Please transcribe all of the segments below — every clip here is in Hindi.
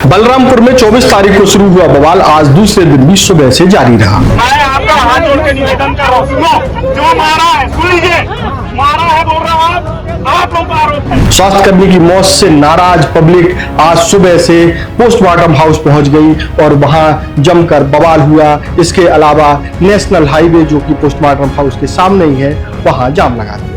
बलरामपुर में 24 तारीख को शुरू हुआ बवाल आज दूसरे दिन भी सुबह से जारी रहा। मैं आपका हाथ जोड़ के निवेदन कर रहा हूँ, सुनो, जो मारा है सुन लीजिए, मारा है बोल रहा हूँ, आप लोगों का आरोप है। स्वास्थ्यकर्मी की मौत से नाराज पब्लिक आज सुबह से पोस्टमार्टम हाउस पहुंच गई और वहां जमकर बवाल हुआ। इसके अलावा नेशनल हाईवे जो कि पोस्टमार्टम हाउस के सामने ही है, वहां जाम लगा दिया।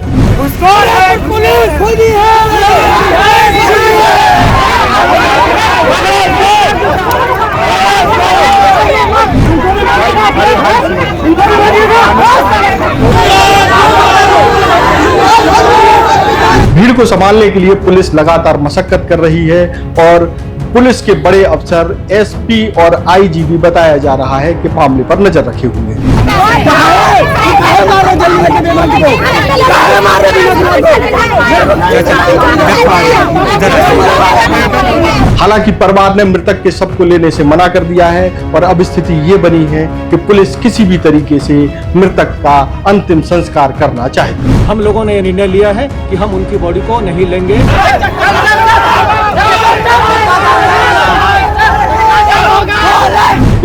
भीड़ को संभालने के लिए पुलिस लगातार मशक्कत कर रही है और पुलिस के बड़े अफसर एसपी और आईजीपी बताया जा रहा है कि मामले पर नजर रखे हुए हैं। हालांकि परिवार ने मृतक के शव को लेने से मना कर दिया है और अब स्थिति ये बनी है कि पुलिस किसी भी तरीके से मृतक का अंतिम संस्कार करना चाहती है। हम लोगों ने निर्णय लिया है कि हम उनकी बॉडी को नहीं लेंगे।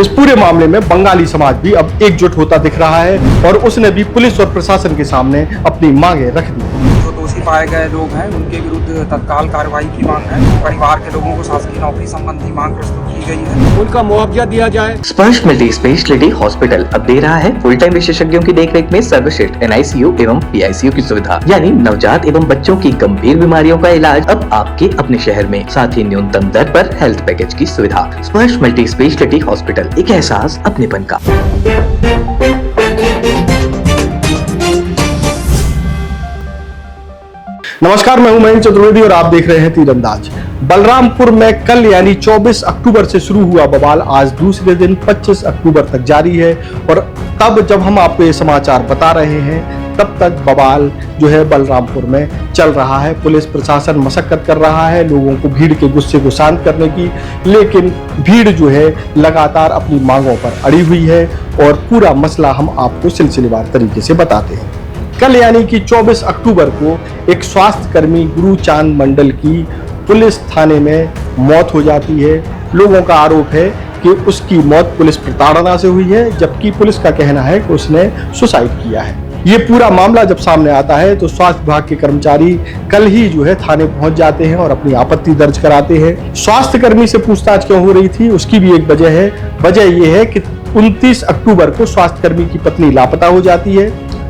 इस पूरे मामले में बंगाली समाज भी अब एकजुट होता दिख रहा है और उसने भी पुलिस और प्रशासन के सामने अपनी मांगे रख दी। जो दोषी पाए गए लोग हैं उनके विरुद्ध तत्काल कार्रवाई की मांग है। परिवार के लोगों को शासकीय नौकरी संबंधी मांग प्रस्तुत की गई है। उनका मुआवजा दिया जाए। स्पर्श मल्टी स्पेशलिटी हॉस्पिटल अब दे रहा है फुल टाइम विशेषज्ञों की देखरेख में सर्वश्रेष्ठ NICU एवं PICU की सुविधा, यानी नवजात एवं बच्चों की गंभीर बीमारियों का इलाज अब आपके अपने शहर में, साथ ही न्यूनतम दर पर हेल्थ पैकेज की सुविधा। स्पर्श मल्टी स्पेशलिटी हॉस्पिटल, एक एहसास अपनेपन का। नमस्कार, मैं हूं मयंक चतुर्वेदी और आप देख रहे हैं तीरंदाज। बलरामपुर में कल यानी 24 अक्टूबर से शुरू हुआ बवाल आज दूसरे दिन 25 अक्टूबर तक जारी है और तब जब हम आपको ये समाचार बता रहे हैं तब तक बवाल जो है बलरामपुर में चल रहा है। पुलिस प्रशासन मशक्कत कर रहा है लोगों को भीड़ के गुस्से को शांत करने की, लेकिन भीड़ जो है लगातार अपनी मांगों पर अड़ी हुई है और पूरा मसला हम आपको सिलसिलेवार तरीके से बताते हैं। कल यानी कि 24 अक्टूबर को एक स्वास्थ्य कर्मी गुरुचांद मंडल की पुलिस थाने में मौत हो जाती है। लोगों का आरोप है कि उसकी मौत पुलिस प्रताड़ना से हुई है, जबकि पुलिस का कहना है कि उसने सुसाइड किया है। ये पूरा मामला जब सामने आता है तो स्वास्थ्य विभाग के कर्मचारी कल ही जो है थाने पहुंच जाते हैं और अपनी आपत्ति दर्ज कराते हैं। स्वास्थ्य कर्मी से पूछताछ क्यों हो रही थी उसकी भी एक वजह है। वजह यह है कि 29 अक्टूबर को स्वास्थ्य कर्मी की पत्नी लापता हो जाती है।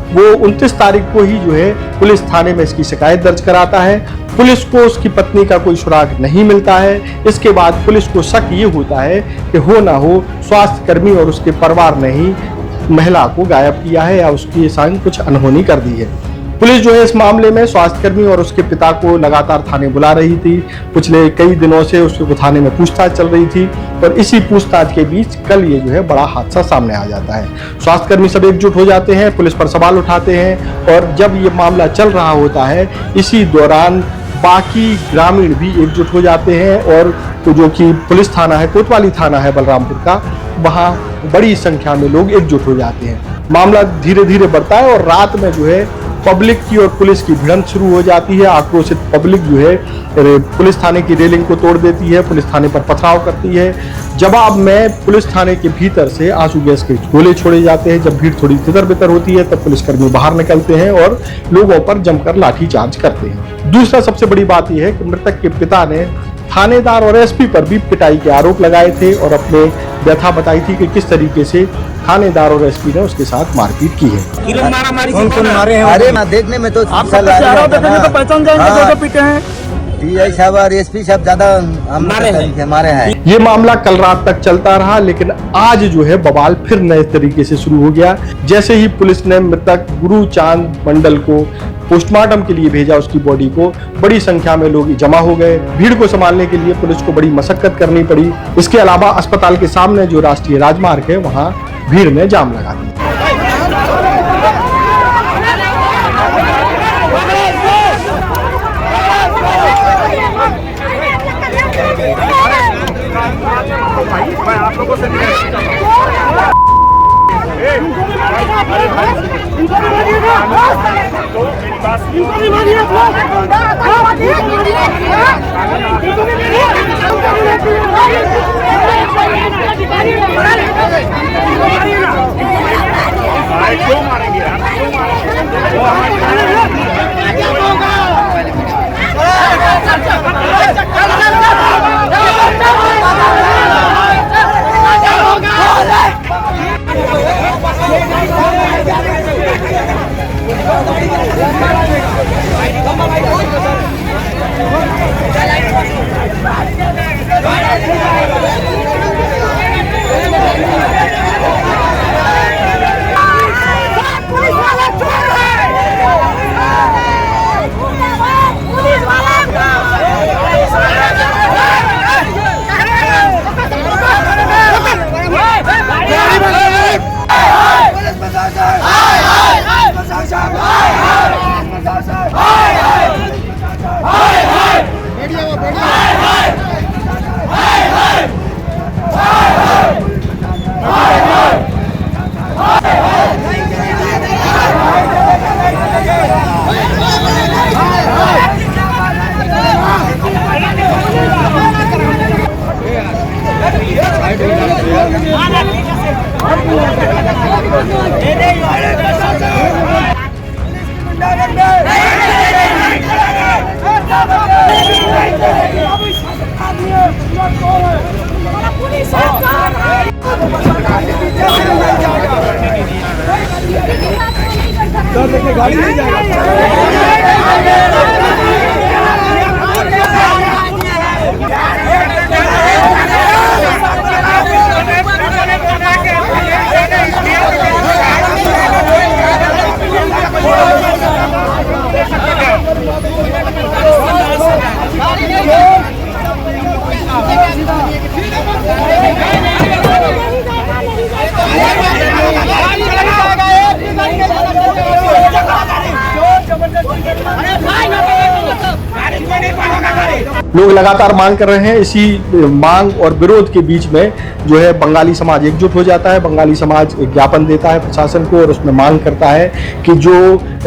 वो 29 तारीख को ही जो है पुलिस थाने में इसकी शिकायत दर्ज कराता है। पुलिस को उसकी पत्नी का कोई सुराग नहीं मिलता है। इसके बाद पुलिस को शक ये होता है कि हो ना हो स्वास्थ्य कर्मी और उसके परिवार ने ही महिला को गायब किया है या उसकी संग कुछ अनहोनी कर दी है। पुलिस जो है इस मामले में स्वास्थ्यकर्मी और उसके पिता को लगातार थाने बुला रही थी। पिछले कई दिनों से उसके थाने में पूछताछ चल रही थी और इसी पूछताछ के बीच कल ये जो है बड़ा हादसा सामने आ जाता है। स्वास्थ्यकर्मी सब एकजुट हो जाते हैं, पुलिस पर सवाल उठाते हैं और जब ये मामला चल रहा होता है इसी दौरान बाकी ग्रामीण भी एकजुट हो जाते हैं और तो जो कि पुलिस थाना है, कोतवाली थाना है बलरामपुर का, वहाँ बड़ी संख्या में लोग एकजुट हो जाते हैं। मामला धीरे धीरे बढ़ता है और रात में जो है पब्लिक की और पुलिस की भिड़ंत शुरू हो जाती है। आक्रोशित पब्लिक जो है पुलिस थाने की रेलिंग को तोड़ देती है, पुलिस थाने पर पथराव करती है। जवाब में पुलिस थाने के भीतर से आंसू गैस के गोले छोड़े जाते हैं। जब भीड़ थोड़ी तितर बितर होती है तब पुलिसकर्मी बाहर निकलते हैं और लोगों पर जमकर लाठीचार्ज करते हैं। दूसरा सबसे बड़ी बात यह है कि मृतक के पिता ने थानेदार और एसपी पर भी पिटाई के आरोप लगाए थे और अपने व्यथा बताई थी कि किस तरीके से थानेदार और एसपी ने उसके साथ मारपीट की है। कौन मारे हैं? अरे ना देखने में तो आप पहचान जाएंगे जो पीटे हैं। DI साहब और SP साहब ज्यादा हमारे हैं। ये मामला कल रात तक चलता रहा, लेकिन आज जो है बवाल फिर नए तरीके से शुरू हो गया। जैसे ही पुलिस ने मृतक गुरुचांद मंडल को पोस्टमार्टम के लिए भेजा, उसकी बॉडी को, बड़ी संख्या में लोग जमा हो गए। भीड़ को संभालने के लिए पुलिस को बड़ी मशक्कत करनी पड़ी। इसके अलावा अस्पताल के सामने जो राष्ट्रीय राजमार्ग है वहाँ भीड़ ने जाम लगा दिया। मैं आप लोगों से लोग लगातार मांग कर रहे हैं। इसी मांग और विरोध के बीच में जो है बंगाली समाज एकजुट हो जाता है। बंगाली समाज एक ज्ञापन देता है प्रशासन को और उसमें मांग करता है कि जो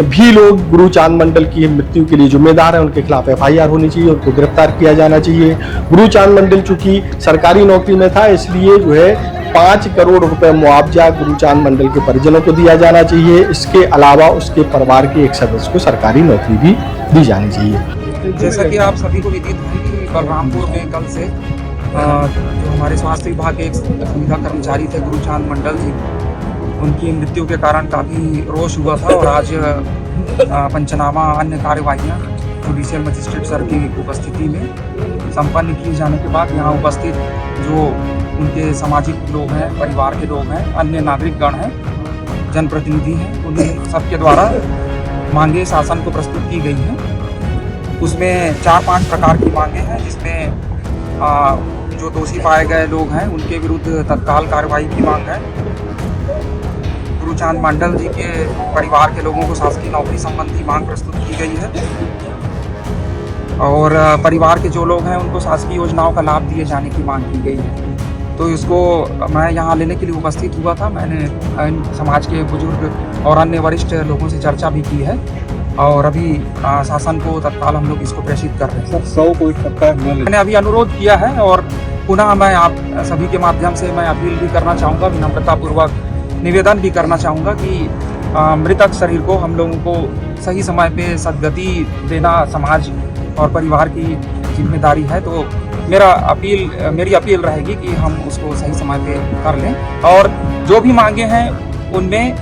भी लोग गुरुचांद मंडल की मृत्यु के लिए जिम्मेदार हैं उनके खिलाफ FIR होनी चाहिए, उनको गिरफ्तार किया जाना चाहिए। गुरुचांद मंडल चूंकि सरकारी नौकरी में था इसलिए जो है 5 करोड़ रुपए मुआवजा गुरुचांद मंडल के परिजनों को दिया जाना चाहिए। इसके अलावा उसके परिवार के एक सदस्य को सरकारी नौकरी भी दी जानी चाहिए। जैसा कि आप सभी को विदित है कि बलरामपुर में कल से जो हमारे स्वास्थ्य विभाग के एक सुविधा कर्मचारी थे गुरुचांद मंडल जी, उनकी मृत्यु के कारण काफ़ी रोष हुआ था और आज पंचनामा अन्य कार्यवाहियाँ जुडिशियल मजिस्ट्रेट सर की उपस्थिति में संपन्न किए जाने के बाद यहाँ उपस्थित जो उनके सामाजिक लोग हैं, परिवार के लोग हैं, अन्य नागरिकगण हैं, जनप्रतिनिधि हैं, उन्हें सबके द्वारा मांगे शासन को प्रस्तुत की गई हैं। उसमें 4-5 प्रकार की मांगे हैं जिसमें जो दोषी पाए गए लोग हैं उनके विरुद्ध तत्काल कार्रवाई की मांग है। गुरुचांद मंडल जी के परिवार के लोगों को शासकीय नौकरी संबंधी मांग प्रस्तुत की गई है और परिवार के जो लोग हैं उनको शासकीय योजनाओं का लाभ दिए जाने की मांग की गई है। तो इसको मैं यहाँ लेने के लिए उपस्थित हुआ था। मैंने समाज के बुजुर्ग और अन्य वरिष्ठ लोगों से चर्चा भी की है और अभी शासन को तत्काल हम लोग इसको प्रेषित कर रहे हैं। मैंने अभी अनुरोध किया है और पुनः मैं आप सभी के माध्यम से मैं अपील भी करना चाहूँगा, विनम्रतापूर्वक निवेदन भी करना चाहूँगा कि मृतक शरीर को हम लोगों को सही समय पे सद्गति देना समाज और परिवार की जिम्मेदारी है। तो मेरी अपील रहेगी कि हम उसको सही समय पे कर लें और जो भी मांगे हैं उनमें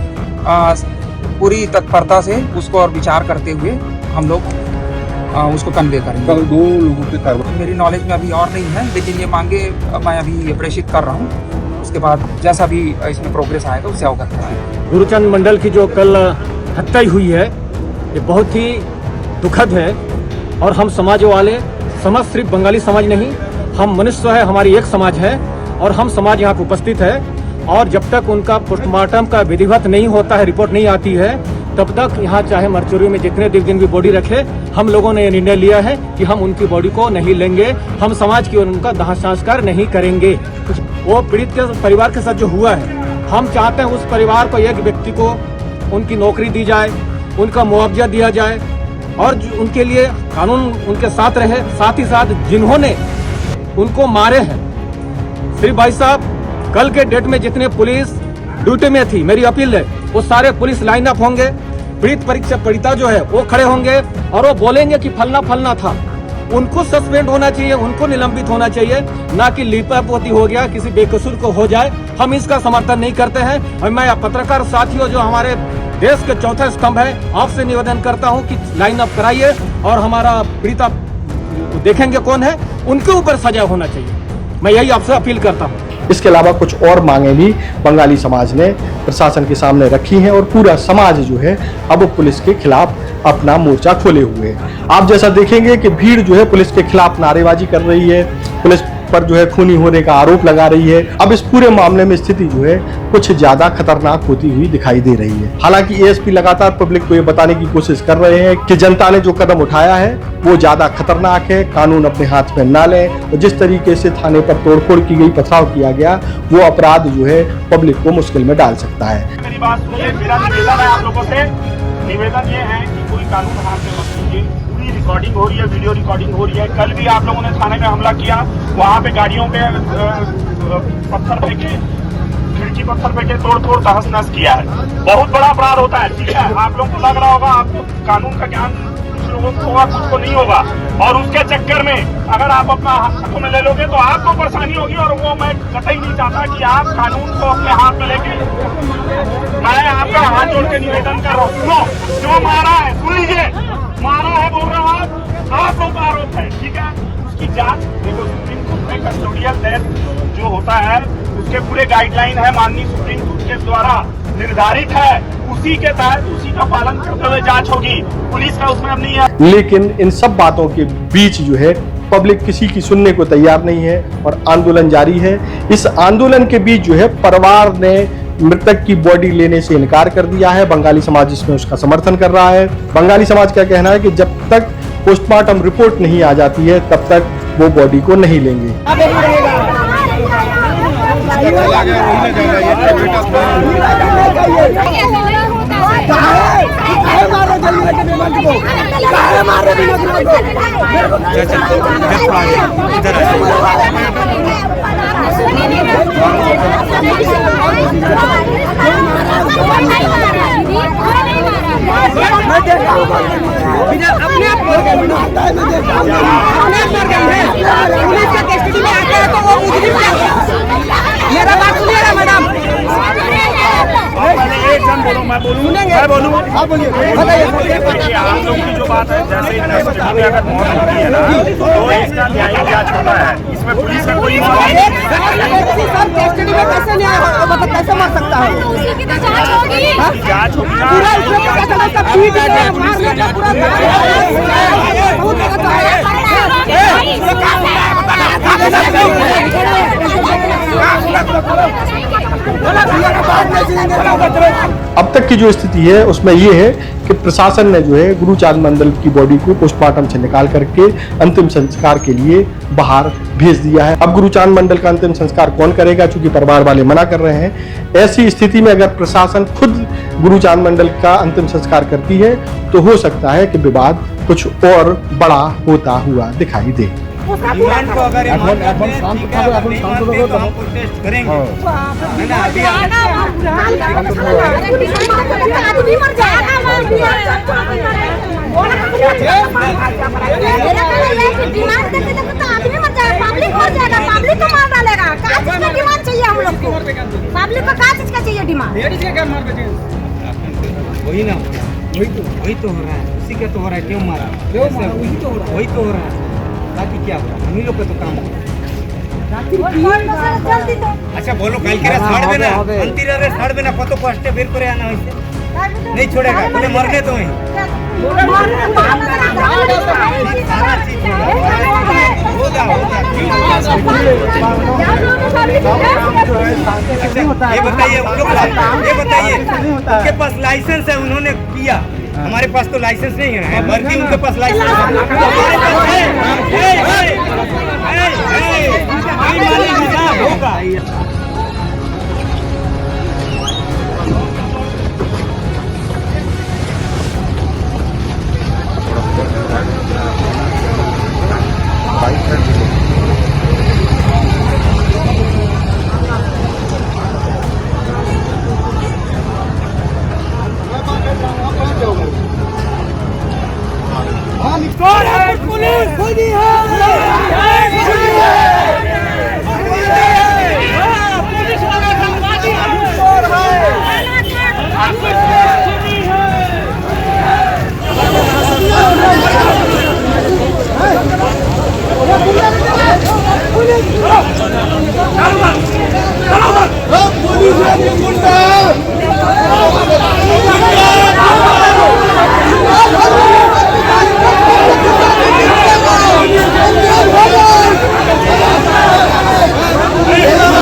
पूरी तत्परता से उसको और विचार करते हुए हम लोग उसको कन्वे करेंगे। कल 2 लोगों के कार्रवाई मेरी नॉलेज में अभी और नहीं है, लेकिन ये मांगे मैं अभी प्रेषित कर रहा हूँ। उसके बाद जैसा भी इसमें प्रोग्रेस आएगा उससे अवगत कराएंगे। गुरुचांद मंडल की जो कल हत्या हुई है ये बहुत ही दुखद है और हम समाज वाले सिर्फ बंगाली समाज नहीं, हम मनुष्य है, हमारी एक समाज है और हम समाज यहाँ पे उपस्थित है और जब तक उनका पोस्टमार्टम का विधिवत नहीं होता है, रिपोर्ट नहीं आती है, तब तक यहाँ चाहे मर्चुरी में जितने दिन भी बॉडी रखे, हम लोगों ने ये निर्णय लिया है कि हम उनकी बॉडी को नहीं लेंगे, हम समाज की उनका दाह संस्कार नहीं करेंगे। वो पीड़ित के परिवार के साथ जो हुआ है, हम चाहते हैं उस परिवार को, एक व्यक्ति को उनकी नौकरी दी जाए, उनका मुआवजा दिया जाए और उनके लिए कानून उनके साथ रहे। साथ ही साथ जिन्होंने उनको मारे हैं, श्री भाई साहब, कल के डेट में जितने पुलिस ड्यूटी में थी, मेरी अपील है वो सारे पुलिस लाइन अप होंगे, पीड़िता जो है वो खड़े होंगे और वो बोलेंगे कि फलना फलना था। उनको सस्पेंड होना चाहिए, उनको निलंबित होना चाहिए, ना कि लीपापोती हो गया किसी बेकसूर को हो जाए। हम इसका समर्थन नहीं करते हैं और मैं पत्रकार साथियों जो हमारे देश के चौथा स्तंभ है, आपसे निवेदन करता हूं कि लाइन अप कराइए और हमारा पीड़िता देखेंगे कौन है, उनके ऊपर सजा होना चाहिए। मैं यही आपसे अपील करता हूं। इसके अलावा कुछ और मांगे भी बंगाली समाज ने प्रशासन के सामने रखी हैं और पूरा समाज जो है अब पुलिस के खिलाफ अपना मोर्चा खोले हुए है। आप जैसा देखेंगे कि भीड़ जो है पुलिस के खिलाफ नारेबाजी कर रही है, पुलिस पर जो है खूनी होने का आरोप लगा रही है। अब इस पूरे मामले में स्थिति जो है कुछ ज्यादा खतरनाक होती हुई दिखाई दे रही है। हालांकि एएसपी लगातार पब्लिक को ये बताने की कोशिश कर रहे हैं कि जनता ने जो कदम उठाया है वो ज्यादा खतरनाक है, कानून अपने हाथ में ना लें और जिस तरीके से थाने पर तोड़फोड़ की गई, पथराव किया गया, वो अपराध जो है पब्लिक को मुश्किल में डाल सकता है। मेरी बात सुनिए, मेरा निवेदन है आप लोगों से, निवेदन ये है कि कोई कानून हाथ में मत लीजिए। पूरी रिकॉर्डिंग हो रही है, वीडियो रिकॉर्डिंग हो रही है। कल भी आप लोगों ने थाने में हमला किया, वहाँ पे गाड़ियों पे पत्थर फेंके, खिड़की पत्थर फेंके, तोड़ फोड़ तहस नहस किया है। बहुत बड़ा अपराध होता है, ठीक है। आप लोगों को लग रहा होगा, आपको कानून का ज्ञान लोगों को होगा, कुछ को नहीं होगा। और उसके चक्कर में अगर आप अपना हाथों में ले लोगे तो आपको परेशानी होगी, और वो मैं कतई नहीं चाहता कि आप कानून को अपने हाथ में लेके। मैं आपका हाथ जोड़ के निवेदन कर रहा हूँ, सुनो, जो मारा है सुन लीजिए, मारा है बोल रहा हूँ आप लोग का आरोप है, ठीक है, उसकी जांच देखो। सुप्रीम कोर्ट में कस्टोडियल डेथ जो होता है उसके पूरे गाइडलाइन है, माननीय सुप्रीम कोर्ट के द्वारा निर्धारित है, उसी के तहत उसी का पालन करते हुए जांच होगी। पुलिस का उसमें अब नहीं है। लेकिन इन सब बातों के बीच जो है पब्लिक किसी की सुनने को तैयार नहीं है और आंदोलन जारी है। इस आंदोलन के बीच जो है परिवार ने मृतक की बॉडी लेने से इनकार कर दिया है। बंगाली समाज इसमें उसका समर्थन कर रहा है। बंगाली समाज का कहना है कि जब तक पोस्टमार्टम रिपोर्ट नहीं आ जाती है तब तक वो बॉडी को नहीं लेंगे। मेरा बात सुनिएगा मैडम। मैं बोलूँ आप लोग की जो बात है, जैसे अगर मौत होती है ना तो इसका न्यायिक जांच होता है, इसमें पुलिस का कोई कैसे मार सकता है? जांच होगी अब तक की जो स्थिति है उसमें ये है कि प्रशासन ने जो है गुरुचांद मंडल की बॉडी को पोस्टमार्टम से निकाल करके अंतिम संस्कार के लिए बाहर भेज दिया है। अब गुरुचांद मंडल का अंतिम संस्कार कौन करेगा, चूंकि परिवार वाले मना कर रहे हैं। ऐसी स्थिति में अगर प्रशासन खुद गुरुचांद मंडल का अंतिम संस्कार करती है तो हो सकता है कि विवाद कुछ और बड़ा होता हुआ दिखाई दे। डिमांड को अगर हम प्रोटेस्ट करेंगे। वही ना, वही तो हो रहा है, उसी का तो हो रहा है। क्यों मारा? वही तो हो रहा है। बाकी क्या होगा? हम ही लोग का तो काम है। अच्छा बोलो, कल के छाड़ देना, अंतिम रे छाड़ देना, कत कष्टे बेर करे आना होइसे नहीं छोड़ेगा, बोले मरने तो ही ये बताइए उनके पास लाइसेंस है, उन्होंने किया, हमारे पास तो लाइसेंस नहीं है। मर्जी उनके पास लाइसेंस होगा।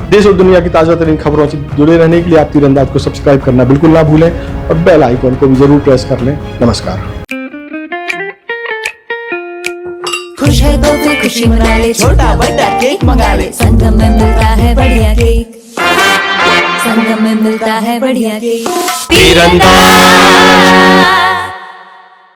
देश और दुनिया की ताजा तरीन खबरों से जुड़े रहने के लिए आप तीरंदाज को सब्सक्राइब करना बिल्कुल ना भूलें और बेल आइकॉन को भी जरूर प्रेस कर लें। नमस्कार। खुश है तो फिर खुशी मना ले, छोटा बड़ा केक मंगा ले, संगम में मिलता है बढ़िया केक, संगम में मिलता है बढ़िया केक। तीरंदाज।